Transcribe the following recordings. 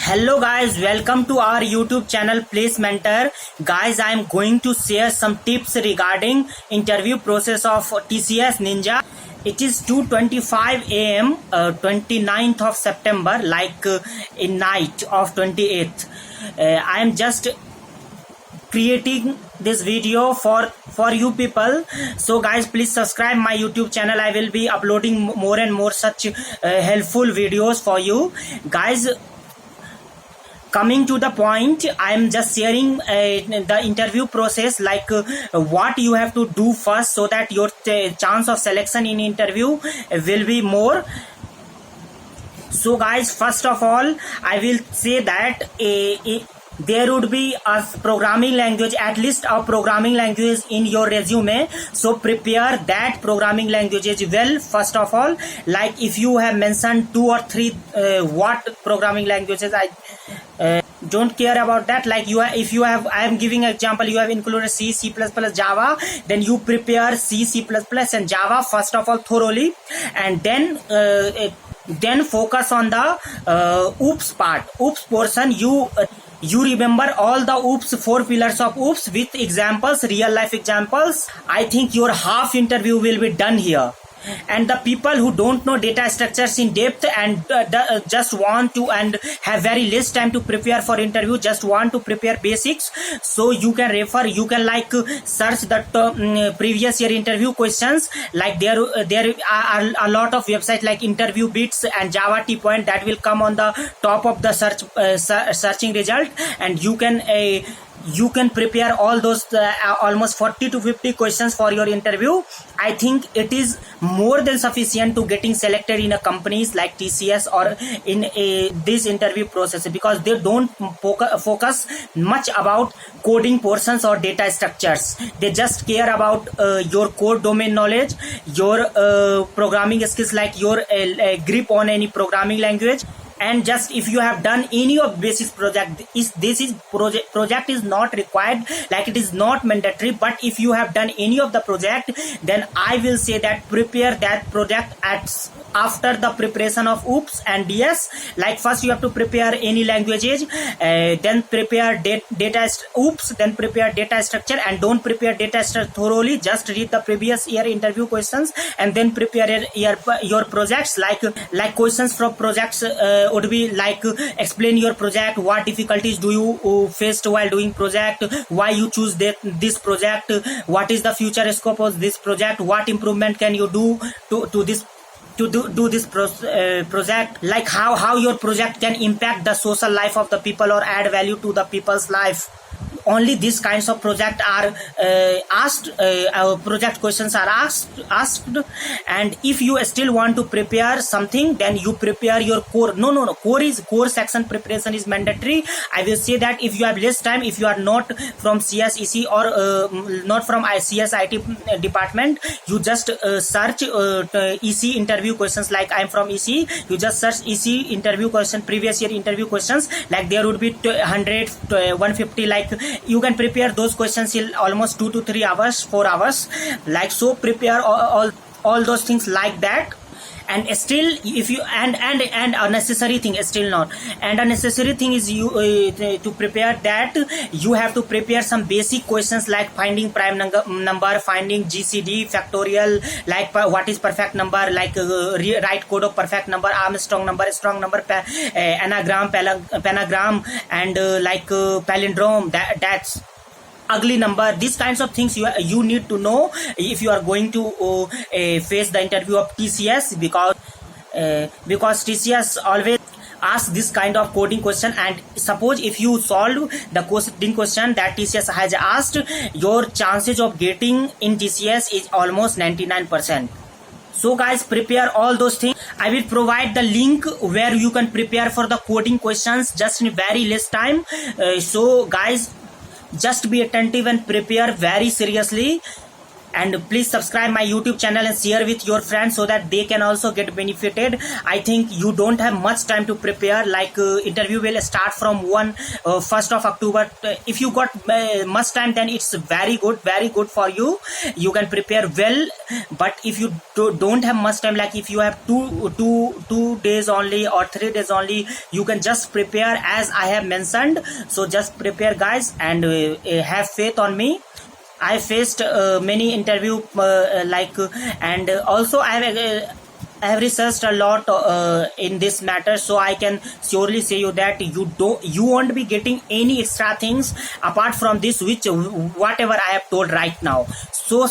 Hello guys, welcome to our YouTube channel Place Mentor. Guys, I am going to share some tips regarding interview process of TCS Ninja. It is 2:25 a.m. 29th of September, in night of 28th. I am just creating this video for you people. So guys, please subscribe my YouTube channel. I will be uploading more and more such helpful videos for you guys. Coming to the point, I am just sharing the interview process, what you have to do first so that your chance of selection in interview will be more. So guys, first of all, I will say that there would be a programming language, at least a programming language in your resume. So prepare that programming languages well. First of all, like if you have mentioned 2 or 3 what programming languages, I don't care about that. Like if you have, I am giving an example, you have included C, C++, Java, then you prepare C, C++, and Java first of all thoroughly, and then focus on the OOPS part, OOPS portion. You remember all the OOPS, 4 pillars of OOPS with examples, real life examples. I think your half interview will be done here. And the people who don't know data structures in depth and just want to and have very less time to prepare for interview, just want to prepare basics, so you can refer, you can search the previous year interview questions. Like there are a lot of websites like Interview Bits and Java T Point that will come on the top of the searching result, and you can prepare all those almost 40 to 50 questions for your interview. I think it is more than sufficient to getting selected in a companies like TCS or in this interview process, because they don't focus much about coding portions or data structures. They just care about your core domain knowledge, your programming skills, like your grip on any programming language. And just if you have done any of basic project, project is not required, like it is not mandatory, but if you have done any of the project, then I will say that prepare that project after the preparation of OOPS and DS. Like first you have to prepare any languages, then prepare data OOPS, then prepare data structure, and don't prepare data structure thoroughly, just read the previous year interview questions and then prepare your projects. Like questions from projects would be like explain your project, what difficulties do you faced while doing project, why you choose this project, what is the future scope of this project, what improvement can you do to this project, like how your project can impact the social life of the people or add value to the people's life. Only these kinds of project are asked, project questions are asked. And if you still want to prepare something, then you prepare your core. Core section preparation is mandatory. I will say that if you have less time, if you are not from CSEC or not from ICS IT department, you just search EC interview questions. Like I am from EC, you just search EC interview question, previous year interview questions, like there would be 100 150, like you can prepare those questions in almost 2 to 3 hours, 4 hours. Like so prepare all those things like that. And still if you and a necessary thing is still not, and a necessary thing is you to prepare that, you have to prepare some basic questions like finding prime number, finding GCD, factorial, like what is perfect number, like write code of perfect number, Armstrong number, strong number, anagram, pentagram, and palindrome, that's ugly number. These kinds of things you need to know if you are going to face the interview of TCS, because TCS always ask this kind of coding question. And suppose if you solve the coding question that TCS has asked, your chances of getting in TCS is almost 99%. So guys, prepare all those things. I will provide the link where you can prepare for the coding questions just in very less time. So guys, just be attentive and prepare very seriously. and please subscribe my YouTube channel and share with your friends so that they can also get benefited. I think you don't have much time to prepare, like interview will start from 1st of October. If you got much time, then it's very good for you. You can prepare well. But if you don't have much time, like if you have two days only or 3 days only, you can just prepare as I have mentioned. So just prepare, guys, and have faith on me. I faced many interview and also I have researched a lot in this matter, so I can surely say you that you won't be getting any extra things apart from this, which whatever I have told right now. So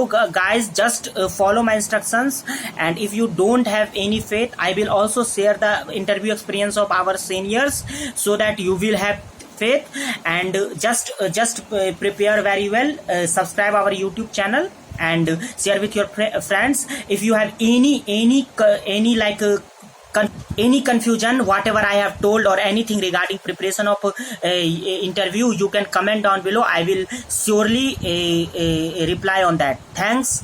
guys, just follow my instructions, and if you don't have any faith, I will also share the interview experience of our seniors so that you will have faith. And just prepare very well. Subscribe our YouTube channel and share with your friends. If you have any confusion, whatever I have told, or anything regarding preparation of interview, you can comment down below. I will surely reply on that. Thanks.